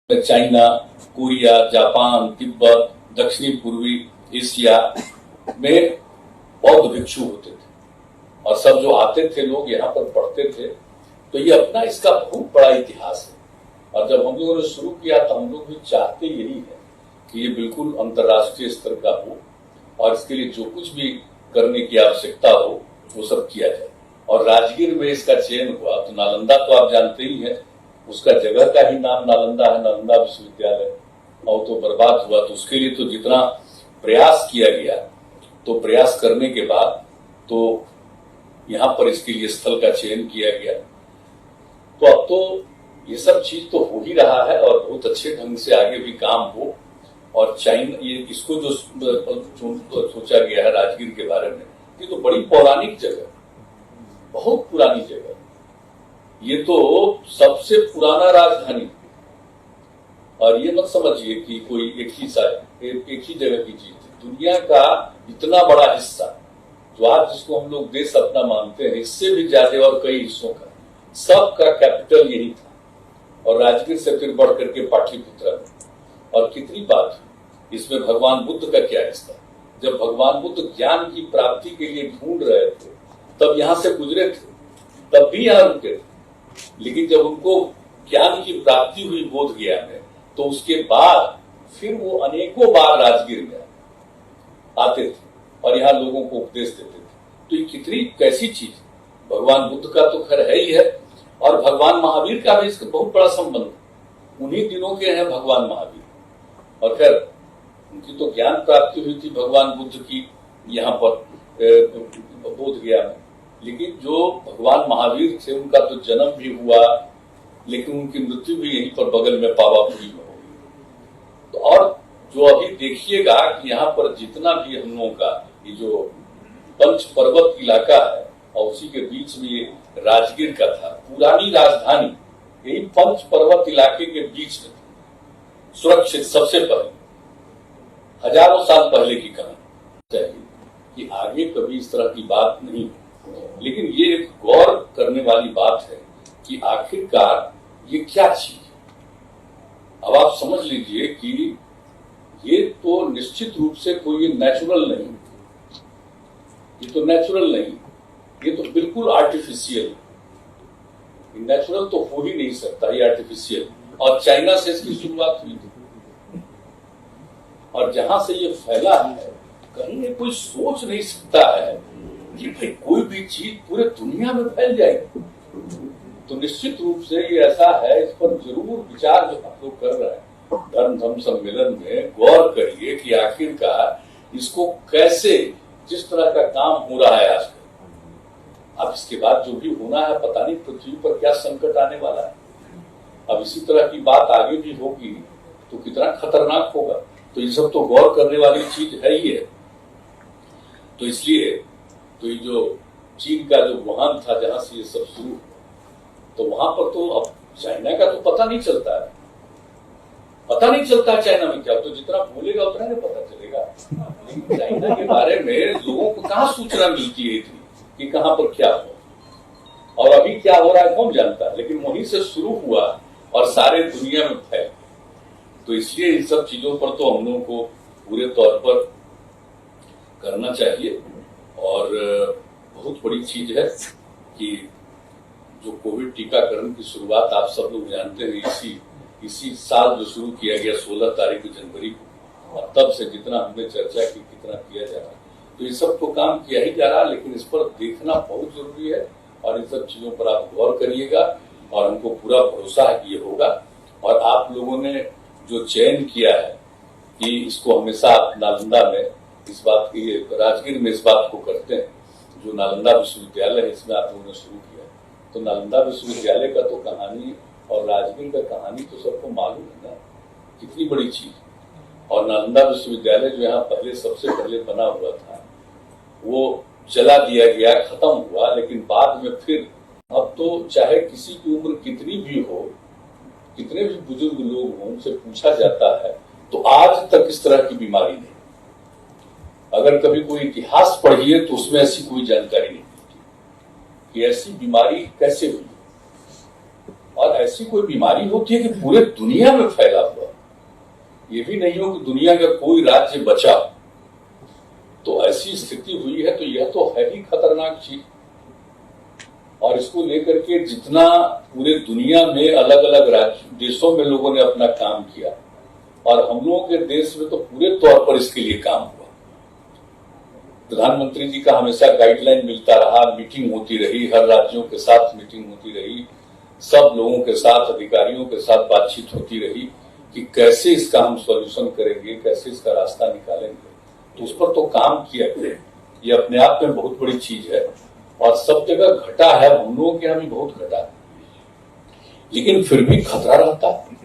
China, Korea, Japan, Tibet, दक्षिणी पूर्वी Asia में बौद्ध भिक्षु होते थे और सब जो आते थे लोग यहाँ पर पढ़ते थे। तो ये अपना इसका बहुत बड़ा इतिहास है। और जब हम लोगों ने शुरू किया तो हम लोग भी चाहते यही है कि ये बिल्कुल अंतर्राष्ट्रीय स्तर का हो और इसके लिए जो कुछ भी करने की आवश्यकता हो वो सब किया जाए। और राजगीर में इसका चयन हुआ तो नालंदा तो आप जानते ही हैं, उसका जगह का ही नाम नालंदा है, नालंदा विश्वविद्यालय, और तो बर्बाद हुआ। तो उसके लिए तो जितना प्रयास किया गया, तो प्रयास करने के बाद तो यहाँ पर इसके लिए स्थल का चयन किया गया। तो अब तो ये सब चीज तो हो ही रहा है और बहुत अच्छे ढंग से आगे भी काम हो। और चाइना ये इसको जो सोचा गया है राजगीर के बारे में, ये तो बड़ी पौराणिक जगह, बहुत पुरानी जगह, ये तो सबसे पुराना राजधानी। और ये मत समझिए कि कोई एक ही जगह की चीज है। दुनिया का इतना बड़ा हिस्सा जो आज जिसको हम लोग देश अपना मानते हैं, इससे भी ज्यादा और कई हिस्सों का सबका कैपिटल यही था। और राजगीर से फिर बढ़ करके पाटलिपुत्र में। और कितनी बात, इसमें भगवान बुद्ध का क्या हिस्सा? जब भगवान बुद्ध ज्ञान की प्राप्ति के लिए ढूंढ रहे थे तब यहाँ से गुजरे थे, तब भी यहाँ रुके थे। लेकिन जब उनको ज्ञान की प्राप्ति हुई बोध गया में, तो उसके बाद फिर वो अनेकों बार राजगीर में आते थे और यहाँ लोगों को उपदेश देते थे। तो ये कितनी कैसी चीज, भगवान बुद्ध का तो खैर है ही है, और भगवान महावीर का भी इसका बहुत बड़ा संबंध, उन्हीं दिनों के हैं भगवान महावीर। और खैर उनकी तो ज्ञान प्राप्ति हुई थी भगवान बुद्ध की यहाँ पर बोध गया में, लेकिन जो भगवान महावीर थे उनका तो जन्म भी हुआ, लेकिन उनकी मृत्यु भी यहीं पर बगल में पावापुरी में हो गई। तो और जो अभी देखिएगा कि यहाँ पर जितना भी हम लोगों का ये जो पंच पर्वत इलाका है और उसी के बीच में ये राजगीर का था, पुरानी राजधानी यही पंच पर्वत इलाके के बीच में सुरक्षित, सबसे पहले हजारों साल पहले की कहानी चाहिए कि आगे कभी इस तरह की बात नहीं हो। लेकिन ये एक गौर करने वाली बात है कि आखिरकार ये क्या चीज है। अब आप समझ लीजिए कि ये तो निश्चित रूप से कोई नेचुरल नहीं, ये तो नेचुरल नहीं, ये तो बिल्कुल आर्टिफिशियल। नेचुरल तो हो ही नहीं सकता, ये आर्टिफिशियल। और चाइना से इसकी शुरुआत हुई थी और जहां से ये फैला है, कहीं ये कोई सोच नहीं सकता है कि भाई कोई भी चीज पूरे दुनिया में फैल जाएगी। तो निश्चित रूप से ये ऐसा है, इस पर जरूर विचार जो आप लोग कर रहे हैं धर्म सम्मेलन में, गौर करिए कि आखिरकार इसको कैसे, जिस तरह का काम हो रहा है आजकल, अब इसके बाद जो भी होना है पता नहीं पृथ्वी पर क्या संकट आने वाला है। अब इसी तरह की बात आगे भी होगी तो कितना खतरनाक होगा। तो ये सब तो गौर करने वाली चीज है ही है। तो इसलिए तो ये जो चीन का जो वुहान था जहां से ये सब शुरू हुआ, तो वहां पर तो अब चाइना का तो पता नहीं चलता है, पता नहीं चलता चाइना में क्या। तो जितना बोलेगा उतना नहीं पता चलेगा। लेकिन चाइना के बारे में लोगों को कहाँ सूचना मिलती है इतनी कि कहाँ पर क्या हो और अभी क्या हो रहा है कौन जानता है। लेकिन वहीं से शुरू हुआ और सारे दुनिया में फैल। तो इसलिए इन सब चीजों पर तो हम लोगों को पूरे तौर पर करना चाहिए। और बहुत बड़ी चीज है कि जो कोविड टीकाकरण की शुरुआत आप सब लोग जानते हैं, इसी साल जो शुरू किया गया 16 तारीख जनवरी को, और तब से जितना हमने चर्चा की, कितना किया जा रहा, तो ये सब तो काम किया ही जा रहा। लेकिन इस पर देखना बहुत जरूरी है और इन सब चीजों पर आप गौर करिएगा और हमको पूरा भरोसा है कि ये होगा। और आप लोगों ने जो चयन किया है कि इसको हमेशा नालंदा में इस बात की, राजगीर में इस बात को करते हैं, जो नालंदा विश्वविद्यालय है इसमें आप लोगों ने शुरू किया, तो नालंदा विश्वविद्यालय का तो कहानी और राजगीर का कहानी तो सबको मालूम है ना, कितनी बड़ी चीज। और नालंदा विश्वविद्यालय जो यहाँ पहले सबसे पहले बना हुआ था वो जला दिया गया, खत्म हुआ। लेकिन बाद में फिर अब तो चाहे किसी की उम्र कितनी भी हो, कितने भी बुजुर्ग लोग हों, उनसे पूछा जाता है तो आज तक इस तरह की बीमारी नहीं। अगर कभी कोई इतिहास पढ़िए तो उसमें ऐसी कोई जानकारी नहीं मिलती कि ऐसी बीमारी कैसे हुई। और ऐसी कोई बीमारी होती है कि पूरे दुनिया में फैला ये भी नहीं हो कि दुनिया का कोई राज्य बचा, तो ऐसी स्थिति हुई है तो यह तो है ही खतरनाक चीज। और इसको लेकर के जितना पूरे दुनिया में अलग अलग राज्य देशों में लोगों ने अपना काम किया, और हम लोगों के देश में तो पूरे तौर पर इसके लिए काम हुआ। प्रधानमंत्री जी का हमेशा गाइडलाइन मिलता रहा, मीटिंग होती रही, हर राज्यों के साथ मीटिंग होती रही, सब लोगों के साथ, अधिकारियों के साथ बातचीत होती रही कि कैसे इसका हम सॉल्यूशन करेंगे, कैसे इसका रास्ता निकालेंगे। तो उस पर तो काम किया गया, ये अपने आप में बहुत बड़ी चीज है और सब जगह घटा है, हम लोगों के यहाँ भी बहुत घटा है, लेकिन फिर भी खतरा रहता है।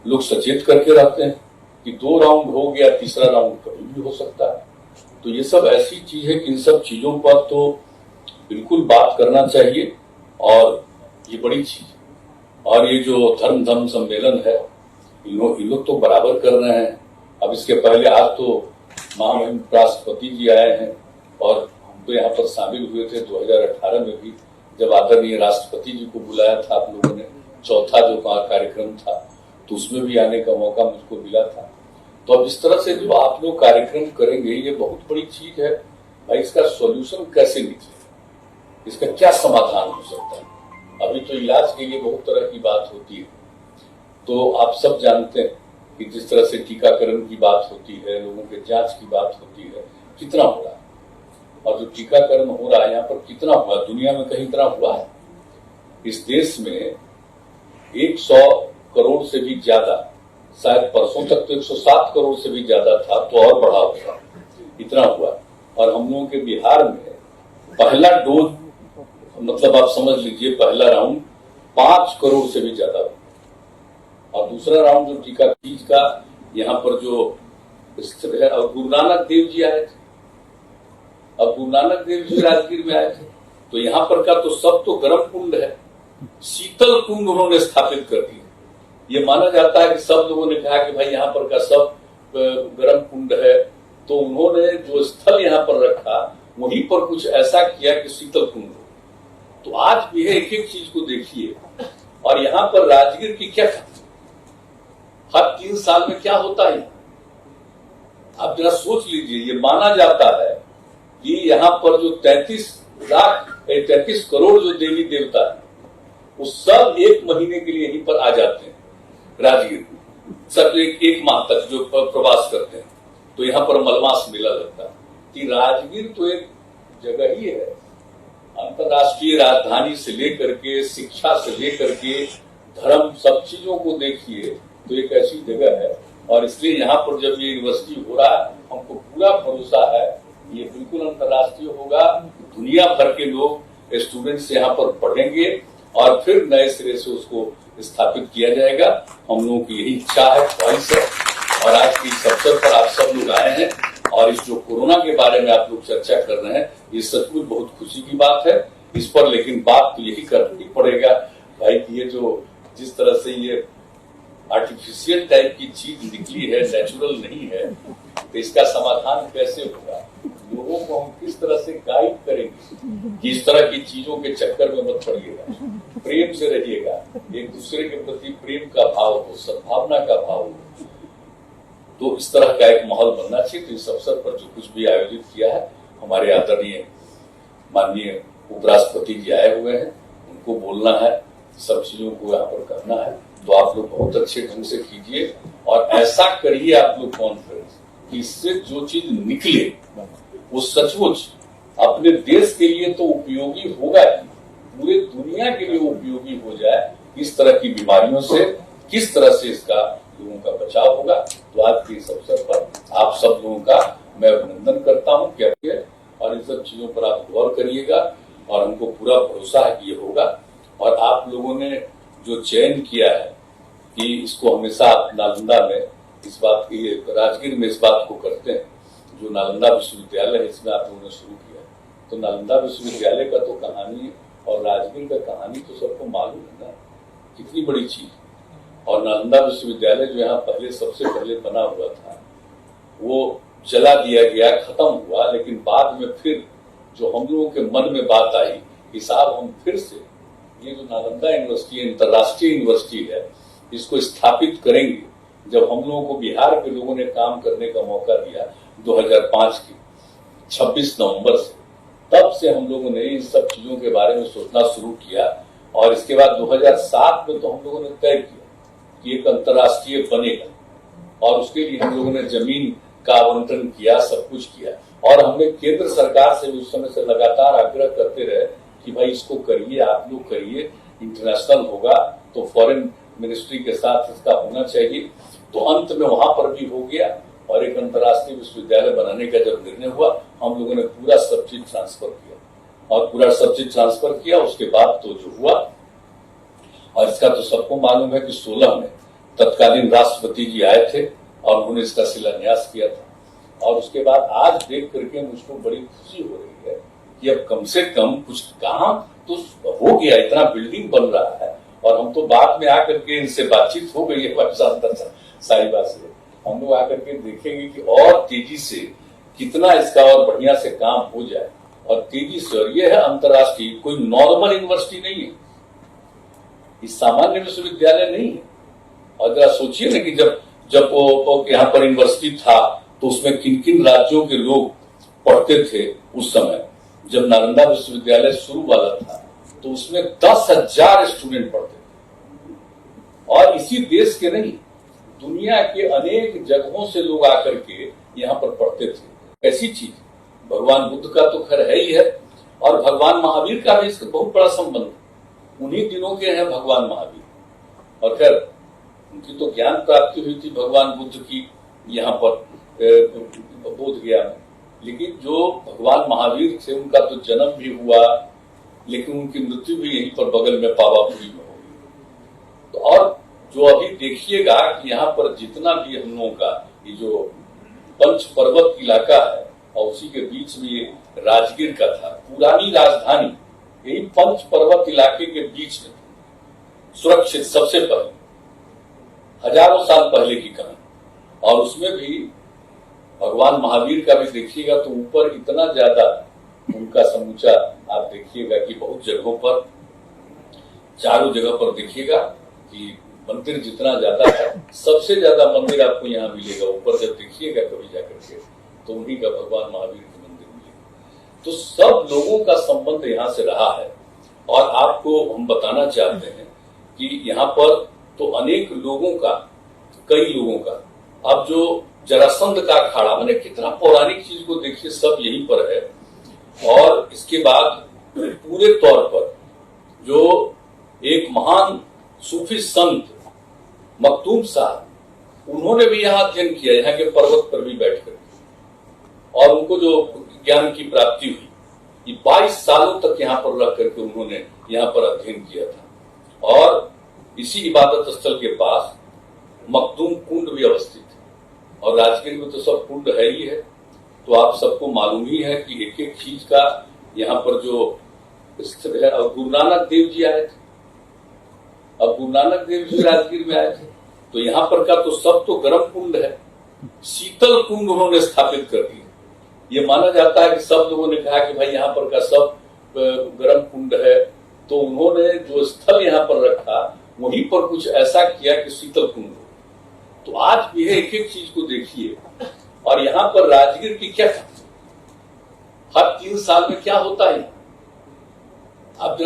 लोग सचेत करके रहते हैं कि 2 राउंड हो गया, तीसरा राउंड कभी भी हो सकता है। तो ये सब ऐसी चीज है कि इन सब चीजों पर तो बिल्कुल बात करना चाहिए, और ये बड़ी चीज। और ये जो धर्म सम्मेलन है, इन लोग तो बराबर कर रहे हैं। अब इसके पहले आज तो महामहिम राष्ट्रपति जी आए हैं, और हम तो यहाँ पर शामिल हुए थे 2018 में भी, जब आदरणीय राष्ट्रपति जी को बुलाया था आप लोगों ने, चौथा जो कार्यक्रम था, तो उसमें भी आने का मौका मुझको मिला था। तो अब इस तरह से जो आप लोग कार्यक्रम करेंगे, ये बहुत बड़ी चीज है भाई। इसका सॉल्यूशन कैसे निकले, इसका क्या समाधान हो सकता है? अभी तो इलाज के लिए बहुत तरह की बात होती है, तो आप सब जानते हैं कि जिस तरह से टीकाकरण की बात होती है, लोगों के जांच की बात होती है, कितना हो रहा है, और जो टीकाकरण हो रहा है यहाँ पर कितना हुआ, दुनिया में कहीं इतना हुआ है? इस देश में 100 करोड़ से भी ज्यादा, शायद परसों तक तो 107 करोड़ से भी ज्यादा था, तो और बढ़ा होगा, इतना हुआ। और हम लोगों के बिहार में पहला डोज, मतलब आप समझ लीजिए पहला राउंड 5 करोड़ से भी ज्यादा हुआ, और दूसरा राउंड जो टीका चीज का यहाँ पर जो स्थित है, और गुरु नानक देव जी आए थे, अब गुरु नानक देव जी राजगीर में आए थे, तो यहाँ पर का तो सब तो गर्म कुंड है, शीतल कुंड उन्होंने स्थापित कर दिया। ये माना जाता है कि सब लोगों ने कहा कि भाई यहाँ पर का सब गर्म कुंड है, तो उन्होंने जो स्थल यहाँ पर रखा, वहीं पर कुछ ऐसा किया कि शीतल कुंड हो। तो आज भी है, एक एक चीज को देखिए। और यहाँ पर राजगीर की क्या हर 3 साल में क्या होता है, आप जरा सोच लीजिए। ये माना जाता है कि यहाँ पर जो 33 करोड़ जो देवी देवता है, वो सब 1 महीने के लिए यहीं पर आ जाते हैं राजगीर। सब एक माह तक जो प्रवास करते हैं, तो यहाँ पर मलमास मेला लगता है। कि राजगीर तो एक जगह ही है, अंतर्राष्ट्रीय राजधानी से लेकर के, शिक्षा से लेकर के, धर्म, सब चीजों को देखिए तो एक ऐसी जगह है। और इसलिए यहाँ पर जब ये यूनिवर्सिटी हो रहा है, हमको पूरा भरोसा है ये बिल्कुल अंतर्राष्ट्रीय होगा। दुनिया भर के लोग स्टूडेंट्स यहाँ पर पढ़ेंगे और फिर नए सिरे से उसको स्थापित किया जाएगा। हम लोगों की यही इच्छा है, ख्वाहिश है। और आज के इस अवसर पर आप सब लोग आए हैं, और इस जो कोरोना के बारे में आप लोग चर्चा कर रहे हैं, ये सचमुच बहुत खुशी की बात है। इस पर लेकिन बात तो यही करना ही पड़ेगा भाई कि ये जो जिस तरह से ये आर्टिफिशियल टाइप की चीज निकली है, नेचुरल नहीं है, तो इसका समाधान कैसे होगा? लोगों को हम किस तरह से गाइड करेंगे कि इस तरह की चीजों के चक्कर में मत पड़िएगा, प्रेम से रहिएगा, एक दूसरे के प्रति प्रेम का भाव हो, सद्भावना का भाव हो। तो इस तरह का एक माहौल बनना चाहिए। तो इस अवसर पर जो कुछ भी आयोजित किया है, हमारे आदरणीय माननीय उपराष्ट्रपति जी आए हुए हैं, उनको बोलना है, सब चीजों को यहाँ पर करना है। तो आप लोग बहुत अच्छे ढंग से कीजिए और ऐसा करिए आप लोग कॉन्फ्रेंस कि इससे जो चीज निकले वो सचमुच अपने देश के लिए तो उपयोगी होगा, पूरे दुनिया के लिए उपयोगी हो जाए। इस तरह की बीमारियों से किस तरह से इसका लोगों का बचाव होगा। तो आज के इस अवसर पर आप सब लोगों का मैं अभिनंदन करता हूँ क्या, और इन सब चीजों पर आप गौर करिएगा, और हमको पूरा भरोसा है कि ये होगा। और आप लोगों ने जो चयन किया है कि इसको हमेशा आप नालंदा में इस बात की, राजगीर में इस बात को करते हैं, जो नालंदा विश्वविद्यालय है इसमें आप लोगों ने शुरू किया, तो नालंदा विश्वविद्यालय का तो कहानी और राजगीर का कहानी तो सबको मालूम है ना, कितनी बड़ी चीज। और नालंदा विश्वविद्यालय जो यहाँ पहले सबसे पहले बना हुआ था, वो जला दिया गया, खत्म हुआ, लेकिन बाद में फिर जो हम लोगों के मन में बात आई कि साहब हम फिर से ये जो नालंदा यूनिवर्सिटी अंतर्राष्ट्रीय यूनिवर्सिटी है, इसको स्थापित करेंगे। जब हम लोगों को बिहार के लोगों ने काम करने का मौका दिया 2005 की 26 नवंबर से, तब से हम लोगों ने इन सब चीजों के बारे में सोचना शुरू किया। और इसके बाद 2007 में तो हम लोगों ने तय किया कि एक अंतर्राष्ट्रीय बनेगा और उसके लिए हम लोगों ने जमीन का आवंटन किया, सब कुछ किया। और हमने केंद्र सरकार से उस समय से लगातार आग्रह करते रहे कि भाई इसको करिए, आप लोग करिए, इंटरनेशनल होगा तो फॉरेन मिनिस्ट्री के साथ इसका होना चाहिए। तो अंत में वहां पर भी हो गया और एक अंतर्राष्ट्रीय विश्वविद्यालय बनाने का जब निर्णय हुआ, हम लोगों ने पूरा सब चीज ट्रांसफर किया और पूरा सब चीज ट्रांसफर किया। उसके बाद तो जो हुआ, और इसका तो सबको मालूम है कि 16 में तत्कालीन राष्ट्रपति जी आए थे और उन्होंने इसका शिलान्यास किया था। और उसके बाद आज देख करके मुझको बड़ी खुशी हो रही है कि अब कम से कम कुछ काम तो हो गया, इतना बिल्डिंग बन रहा है। और हम तो बाद में आकर के इनसे बातचीत हो गई है साहिबा से, हम लोग आकर के देखेंगे कि और तेजी से कितना इसका और बढ़िया से काम हो जाए और तेजी से। और यह है अंतर्राष्ट्रीय, कोई नॉर्मल यूनिवर्सिटी नहीं है, ये सामान्य विश्वविद्यालय नहीं है। और जरा सोचिए ना कि जब वो यहाँ पर यूनिवर्सिटी था तो उसमें किन किन राज्यों के लोग पढ़ते थे। उस समय जब नालंदा विश्वविद्यालय शुरू वाला था तो उसमें 10,000 स्टूडेंट पढ़ते थे। और इसी देश के नहीं, दुनिया के अनेक जगहों से लोग आकर के यहाँ पर पढ़ते थे। ऐसी चीज भगवान बुद्ध का तो खैर है ही है, और भगवान महावीर का भी इसका बहुत बड़ा संबंध, उन्हीं दिनों के हैं भगवान महावीर। और खैर उनकी तो ज्ञान प्राप्ति हुई थी भगवान बुद्ध की यहाँ पर बोध गया में, लेकिन जो भगवान महावीर थे उनका तो जन्म भी हुआ, लेकिन उनकी मृत्यु भी यहीं पर बगल में पावापुरी में होगी। तो और जो अभी देखिएगा कि यहाँ पर जितना भी हम लोगों का ये जो पंच पर्वत इलाका है और उसी के बीच में राजगीर का था, पुरानी राजधानी यही पंच पर्वत इलाके के बीच में सुरक्षित सबसे पहले, हजारों साल पहले की कहानी। और उसमें भी भगवान महावीर का भी देखिएगा तो ऊपर इतना ज्यादा उनका समूचा आप देखिएगा कि बहुत जगहों पर, चारों जगह पर देखिएगा कि मंदिर जितना ज्यादा है, सबसे ज्यादा मंदिर आपको यहाँ मिलेगा ऊपर। जब देखिएगा कभी जाकर के तो उन्हीं का भगवान महावीर के मंदिर मिलेगा। तो सब लोगों का संबंध यहाँ से रहा है। और आपको हम बताना चाहते हैं कि यहाँ पर तो अनेक लोगों का, कई लोगों का, अब जो जरासंध का अखाड़ा, मैंने कितना पौराणिक चीज को देखिए, सब यहीं पर है। और इसके बाद पूरे तौर पर जो एक महान सूफी संत मखदूम साहब, उन्होंने भी यहाँ अध्ययन किया, यहाँ के पर्वत पर भी बैठकर, और उनको जो ज्ञान की प्राप्ति हुई, ये 22 सालों तक यहाँ पर रह करके उन्होंने यहाँ पर अध्ययन किया था। और इसी इबादत स्थल के पास मखदूम कुंड भी अवस्थित है, और राजगीर में तो सब कुंड है ही है। तो आप सबको मालूम ही है कि एक एक चीज का यहाँ पर जो स्थित है। और गुरु नानक देव जी आए थे, अब गुरु नानक देव जी राजगीर में आए थे, तो यहाँ पर का तो सब तो गर्म कुंड है, शीतल कुंड उन्होंने स्थापित कर दिया। ये माना जाता है कि सब लोगों ने कहा कि भाई यहाँ पर का सब गर्म कुंड है, तो उन्होंने जो स्थल यहाँ पर रखा वहीं पर कुछ ऐसा किया कि शीतल कुंड हो। तो आज भी है, एक एक चीज को देखिए। और यहाँ पर राजगीर की क्या, हर 3 साल में क्या होता है आप जरा